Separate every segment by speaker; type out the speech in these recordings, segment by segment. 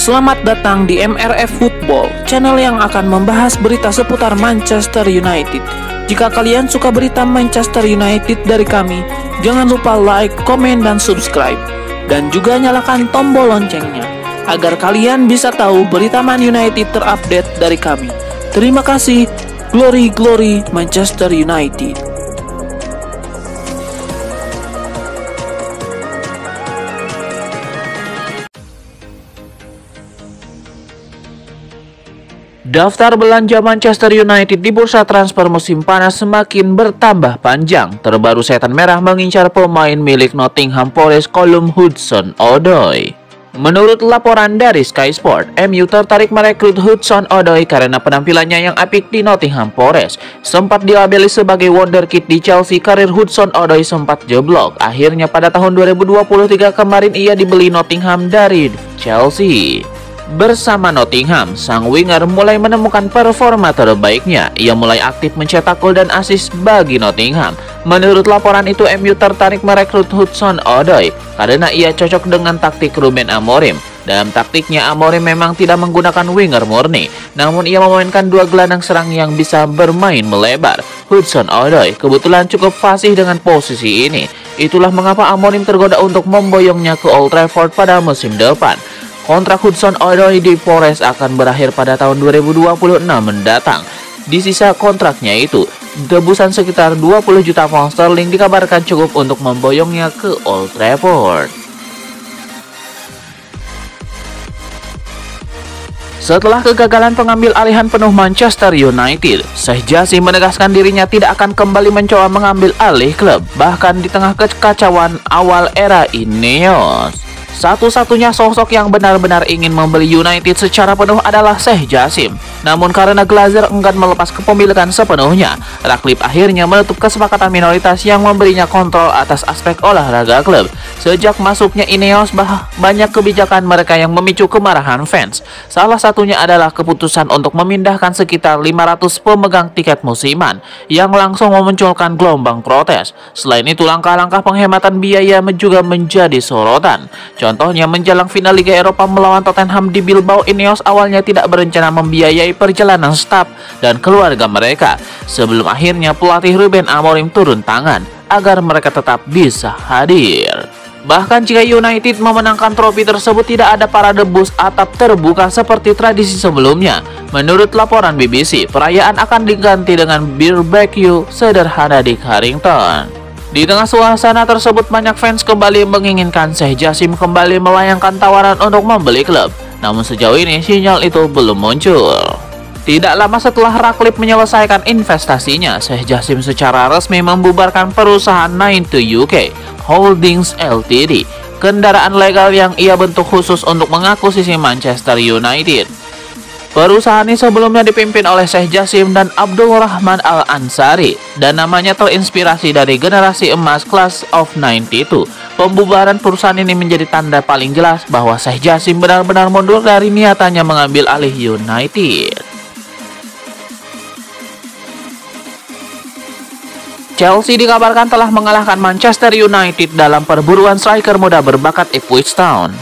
Speaker 1: Selamat datang di MRF Football, channel yang akan membahas berita seputar Manchester United. Jika kalian suka berita Manchester United dari kami, jangan lupa like, komen, dan subscribe. Dan juga nyalakan tombol loncengnya, agar kalian bisa tahu berita Man United terupdate dari kami. Terima kasih, Glory Glory Manchester United. Daftar belanja Manchester United di bursa transfer musim panas semakin bertambah panjang. Terbaru setan merah mengincar pemain milik Nottingham Forest Callum Hudson-Odoi. Menurut laporan dari Sky Sport, MU tertarik merekrut Hudson-Odoi karena penampilannya yang apik di Nottingham Forest. Sempat dilabeli sebagai wonderkid di Chelsea, karir Hudson-Odoi sempat jeblok. Akhirnya pada tahun 2023 kemarin ia dibeli Nottingham dari Chelsea. Bersama Nottingham, sang winger mulai menemukan performa terbaiknya. Ia mulai aktif mencetak gol dan assist bagi Nottingham. Menurut laporan itu, MU tertarik merekrut Hudson-Odoi karena ia cocok dengan taktik Ruben Amorim. Dalam taktiknya, Amorim memang tidak menggunakan winger murni, namun ia memainkan dua gelandang serang yang bisa bermain melebar. Hudson-Odoi kebetulan cukup fasih dengan posisi ini. Itulah mengapa Amorim tergoda untuk memboyongnya ke Old Trafford pada musim depan. Kontrak Hudson-Odoi di Forest akan berakhir pada tahun 2026 mendatang. Di sisa kontraknya itu, tebusan sekitar 20 juta pound sterling dikabarkan cukup untuk memboyongnya ke Old Trafford. Setelah kegagalan pengambil alihan penuh Manchester United, Sheikh Jassim menegaskan dirinya tidak akan kembali mencoba mengambil alih klub, bahkan di tengah kekacauan awal era Ineos. Satu-satunya sosok yang benar-benar ingin membeli United secara penuh adalah Sheikh Jassim. Namun karena Glazer enggan melepas kepemilikan sepenuhnya, Ratcliffe akhirnya menutup kesepakatan minoritas yang memberinya kontrol atas aspek olahraga klub. Sejak masuknya Ineos, banyak kebijakan mereka yang memicu kemarahan fans. Salah satunya adalah keputusan untuk memindahkan sekitar 500 pemegang tiket musiman yang langsung memunculkan gelombang protes. Selain itu, langkah-langkah penghematan biaya juga menjadi sorotan. Contohnya, menjelang final Liga Eropa melawan Tottenham di Bilbao, Ineos awalnya tidak berencana membiayai perjalanan staf dan keluarga mereka, sebelum akhirnya pelatih Ruben Amorim turun tangan agar mereka tetap bisa hadir. Bahkan jika United memenangkan trofi tersebut, tidak ada parade bus atap terbuka seperti tradisi sebelumnya. Menurut laporan BBC, perayaan akan diganti dengan barbecue sederhana di Carrington. Di tengah suasana tersebut, banyak fans kembali menginginkan Sheikh Jassim kembali melayangkan tawaran untuk membeli klub. Namun sejauh ini sinyal itu belum muncul. Tidak lama setelah Ratcliffe menyelesaikan investasinya, Sheikh Jassim secara resmi membubarkan perusahaan 92 UK Holdings Ltd, kendaraan legal yang ia bentuk khusus untuk mengakuisisi Manchester United. Perusahaan ini sebelumnya dipimpin oleh Sheikh Jassim dan Abdul Rahman Al-Ansari, dan namanya terinspirasi dari generasi emas Class of 92. Pembubaran perusahaan ini menjadi tanda paling jelas bahwa Sheikh Jassim benar-benar mundur dari niatannya mengambil alih United. Chelsea dikabarkan telah mengalahkan Manchester United dalam perburuan striker muda berbakat Ipswich Town,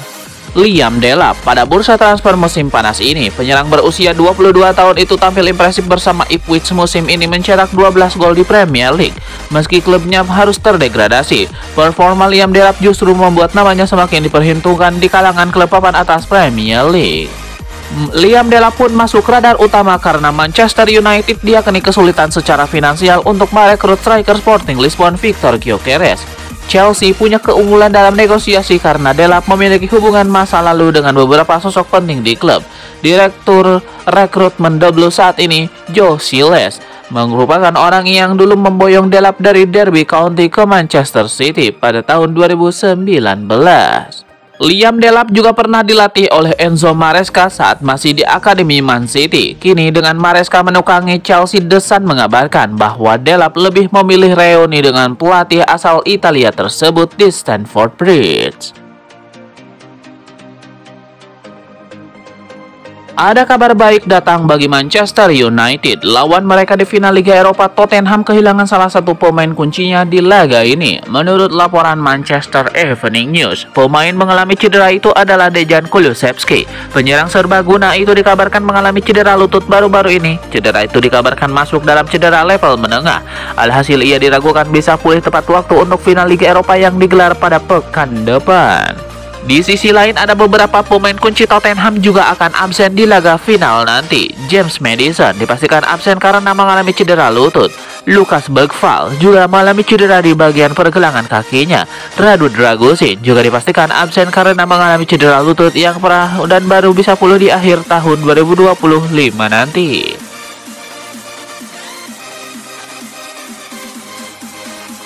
Speaker 1: Liam Delap. Pada bursa transfer musim panas ini, penyerang berusia 22 tahun itu tampil impresif bersama Ipswich musim ini, mencetak 12 gol di Premier League. Meski klubnya harus terdegradasi, performa Liam Delap justru membuat namanya semakin diperhitungkan di kalangan klub papan atas Premier League. Liam Delap pun masuk radar utama karena Manchester United diakini kesulitan secara finansial untuk merekrut striker Sporting Lisbon Victor Gyökeres. Chelsea punya keunggulan dalam negosiasi karena Delap memiliki hubungan masa lalu dengan beberapa sosok penting di klub. Direktur rekrutmen The Blues saat ini, Joe Siles, merupakan orang yang dulu memboyong Delap dari Derby County ke Manchester City pada tahun 2019. Liam Delap juga pernah dilatih oleh Enzo Maresca saat masih di Akademi Man City. Kini dengan Maresca menukangi Chelsea, The Sun mengabarkan bahwa Delap lebih memilih reuni dengan pelatih asal Italia tersebut di Stamford Bridge. Ada kabar baik datang bagi Manchester United. Lawan mereka di final Liga Eropa, Tottenham kehilangan salah satu pemain kuncinya di laga ini. Menurut laporan Manchester Evening News, pemain mengalami cedera itu adalah Dejan Kulusevski. Penyerang serbaguna itu dikabarkan mengalami cedera lutut baru-baru ini. Cedera itu dikabarkan masuk dalam cedera level menengah. Alhasil ia diragukan bisa pulih tepat waktu untuk final Liga Eropa yang digelar pada pekan depan. Di sisi lain, ada beberapa pemain kunci Tottenham juga akan absen di laga final nanti. James Maddison dipastikan absen karena mengalami cedera lutut. Lucas Bergvall juga mengalami cedera di bagian pergelangan kakinya. Radu Dragusin juga dipastikan absen karena mengalami cedera lutut yang parah dan baru bisa pulih di akhir tahun 2025 nanti.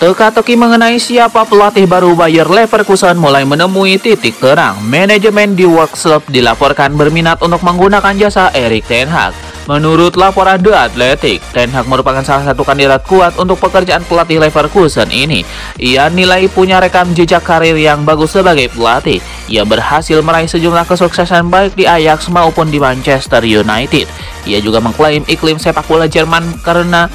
Speaker 1: Teka-teki mengenai siapa pelatih baru Bayer Leverkusen mulai menemui titik terang. Manajemen di Worksop dilaporkan berminat untuk menggunakan jasa Erik ten Hag. Menurut laporan The Athletic, Ten Hag merupakan salah satu kandidat kuat untuk pekerjaan pelatih Leverkusen ini. Ia nilai punya rekam jejak karir yang bagus sebagai pelatih. Ia berhasil meraih sejumlah kesuksesan baik di Ajax maupun di Manchester United. Ia juga mengklaim iklim sepak bola Jerman karena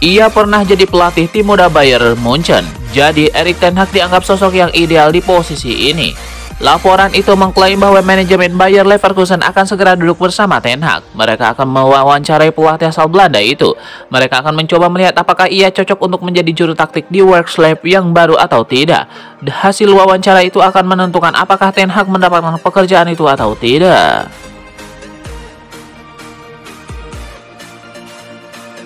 Speaker 1: ia pernah jadi pelatih tim muda Bayern Munchen. Jadi Erik ten Hag dianggap sosok yang ideal di posisi ini. Laporan itu mengklaim bahwa manajemen Bayer Leverkusen akan segera duduk bersama Ten Hag. Mereka akan mewawancarai pelatih asal Belanda itu. Mereka akan mencoba melihat apakah ia cocok untuk menjadi juru taktik di Workslab yang baru atau tidak. Hasil wawancara itu akan menentukan apakah Ten Hag mendapatkan pekerjaan itu atau tidak.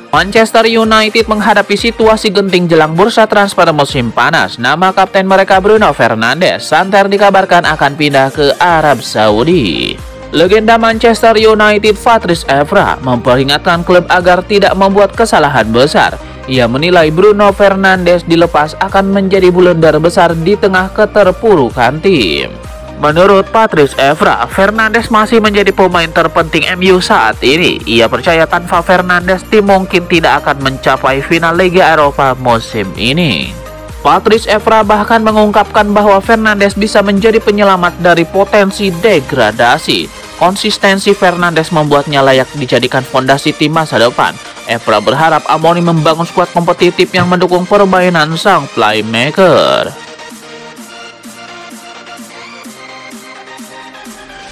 Speaker 1: Manchester United menghadapi situasi genting jelang bursa transfer musim panas. Nama kapten mereka Bruno Fernandes santer dikabarkan akan pindah ke Arab Saudi. Legenda Manchester United Patrice Evra memperingatkan klub agar tidak membuat kesalahan besar. Ia menilai Bruno Fernandes dilepas akan menjadi blunder besar di tengah keterpurukan tim. Menurut Patrice Evra, Fernandes masih menjadi pemain terpenting MU saat ini. Ia percaya tanpa Fernandes, tim mungkin tidak akan mencapai final Liga Eropa musim ini. Patrice Evra bahkan mengungkapkan bahwa Fernandes bisa menjadi penyelamat dari potensi degradasi. Konsistensi Fernandes membuatnya layak dijadikan fondasi tim masa depan. Evra berharap Amorim membangun skuad kompetitif yang mendukung permainan sang playmaker.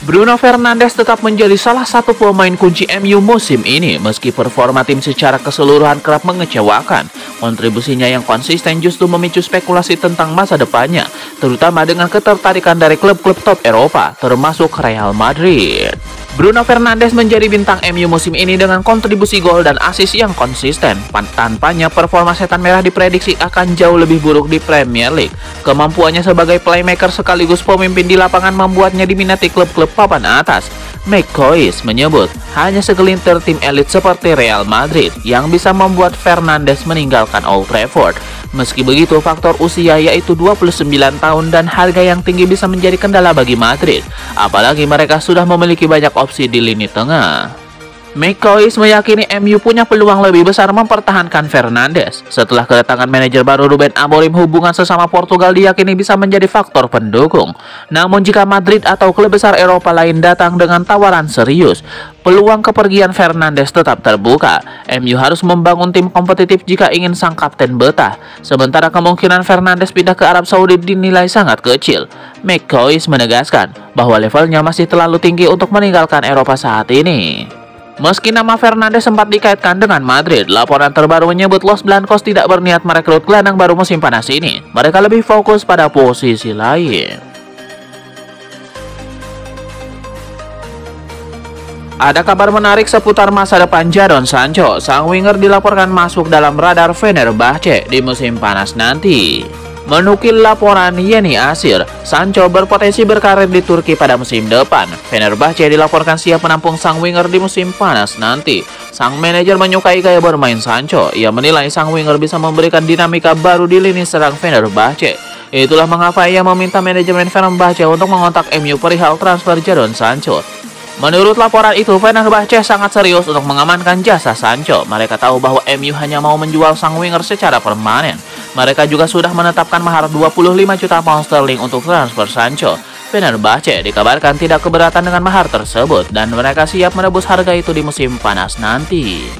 Speaker 1: Bruno Fernandes tetap menjadi salah satu pemain kunci MU musim ini. Meski performa tim secara keseluruhan kerap mengecewakan, kontribusinya yang konsisten justru memicu spekulasi tentang masa depannya, terutama dengan ketertarikan dari klub-klub top Eropa, termasuk Real Madrid. Bruno Fernandes menjadi bintang MU musim ini dengan kontribusi gol dan assist yang konsisten. Tanpanya, performa setan merah diprediksi akan jauh lebih buruk di Premier League. Kemampuannya sebagai playmaker sekaligus pemimpin di lapangan membuatnya diminati klub-klub papan atas. McCoys menyebut hanya segelintir tim elit seperti Real Madrid yang bisa membuat Fernandes meninggalkan Old Trafford. Meski begitu, faktor usia yaitu 29 tahun dan harga yang tinggi bisa menjadi kendala bagi Madrid. Apalagi mereka sudah memiliki banyak opsi di lini tengah. McCoys meyakini MU punya peluang lebih besar mempertahankan Fernandes. Setelah kedatangan manajer baru Ruben Amorim, hubungan sesama Portugal diyakini bisa menjadi faktor pendukung. Namun jika Madrid atau klub besar Eropa lain datang dengan tawaran serius, peluang kepergian Fernandes tetap terbuka. MU harus membangun tim kompetitif jika ingin sang kapten betah. Sementara kemungkinan Fernandes pindah ke Arab Saudi dinilai sangat kecil. McCoys menegaskan bahwa levelnya masih terlalu tinggi untuk meninggalkan Eropa saat ini. Meski nama Fernandes sempat dikaitkan dengan Madrid, laporan terbaru menyebut Los Blancos tidak berniat merekrut gelandang baru musim panas ini. Mereka lebih fokus pada posisi lain. Ada kabar menarik seputar masa depan Jadon Sancho. Sang winger dilaporkan masuk dalam radar Fenerbahce di musim panas nanti. Menukil laporan Yeni Asir, Sancho berpotensi berkarir di Turki pada musim depan. Fenerbahce dilaporkan siap menampung sang winger di musim panas nanti. Sang manajer menyukai gaya bermain Sancho. Ia menilai sang winger bisa memberikan dinamika baru di lini serang Fenerbahce. Itulah mengapa ia meminta manajemen Fenerbahce untuk mengontak MU perihal transfer Jadon Sancho. Menurut laporan itu, Fenerbahce sangat serius untuk mengamankan jasa Sancho. Mereka tahu bahwa MU hanya mau menjual sang winger secara permanen. Mereka juga sudah menetapkan mahar 25 juta pound sterling untuk transfer Sancho. Fenerbahce dikabarkan tidak keberatan dengan mahar tersebut dan mereka siap menebus harga itu di musim panas nanti.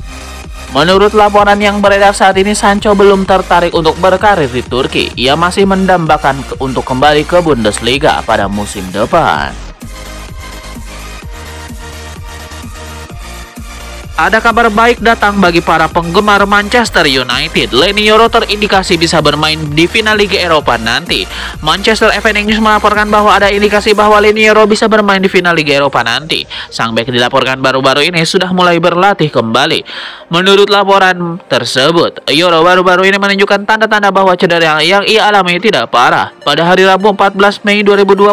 Speaker 1: Menurut laporan yang beredar saat ini, Sancho belum tertarik untuk berkarir di Turki. Ia masih mendambakan untuk kembali ke Bundesliga pada musim depan. Ada kabar baik datang bagi para penggemar Manchester United. Leny Yoro terindikasi bisa bermain di final Liga Eropa nanti. Manchester Evening News melaporkan bahwa ada indikasi bahwa Leny Yoro bisa bermain di final Liga Eropa nanti. Sang bek dilaporkan baru-baru ini sudah mulai berlatih kembali. Menurut laporan tersebut, Yoro baru-baru ini menunjukkan tanda-tanda bahwa cedera yang ia alami tidak parah. Pada hari Rabu 14 Mei 2025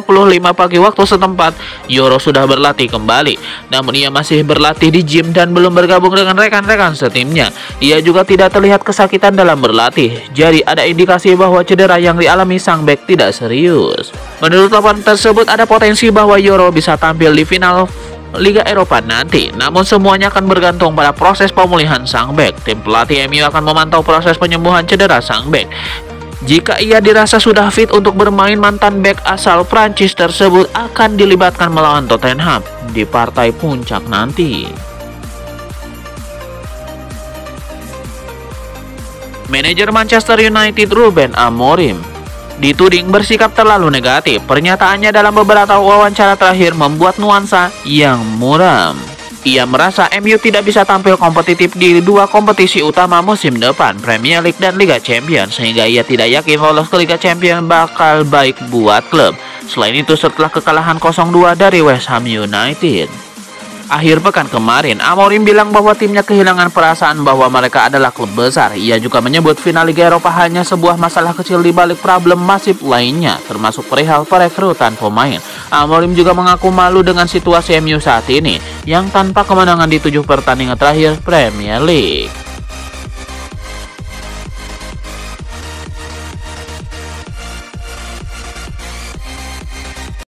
Speaker 1: pagi waktu setempat, Yoro sudah berlatih kembali. Namun ia masih berlatih di gym dan belum bergabung dengan rekan-rekan setimnya. Ia juga tidak terlihat kesakitan dalam berlatih. Jadi ada indikasi bahwa cedera yang dialami sang bek tidak serius. Menurut laporan tersebut ada potensi bahwa Yoro bisa tampil di final Liga Eropa nanti. Namun semuanya akan bergantung pada proses pemulihan sang bek. Tim pelatih MU akan memantau proses penyembuhan cedera sang bek. Jika ia dirasa sudah fit untuk bermain, mantan bek asal Prancis tersebut akan dilibatkan melawan Tottenham di partai puncak nanti. Manajer Manchester United Ruben Amorim dituding bersikap terlalu negatif. Pernyataannya dalam beberapa wawancara terakhir membuat nuansa yang muram. Ia merasa MU tidak bisa tampil kompetitif di dua kompetisi utama musim depan, Premier League dan Liga Champions, sehingga ia tidak yakin lolos ke Liga Champions bakal baik buat klub. Selain itu, setelah kekalahan 0-2 dari West Ham United akhir pekan kemarin, Amorim bilang bahwa timnya kehilangan perasaan bahwa mereka adalah klub besar. Ia juga menyebut final Liga Eropa hanya sebuah masalah kecil di balik problem masif lainnya, termasuk perihal perekrutan pemain. Amorim juga mengaku malu dengan situasi MU saat ini, yang tanpa kemenangan di 7 pertandingan terakhir Premier League.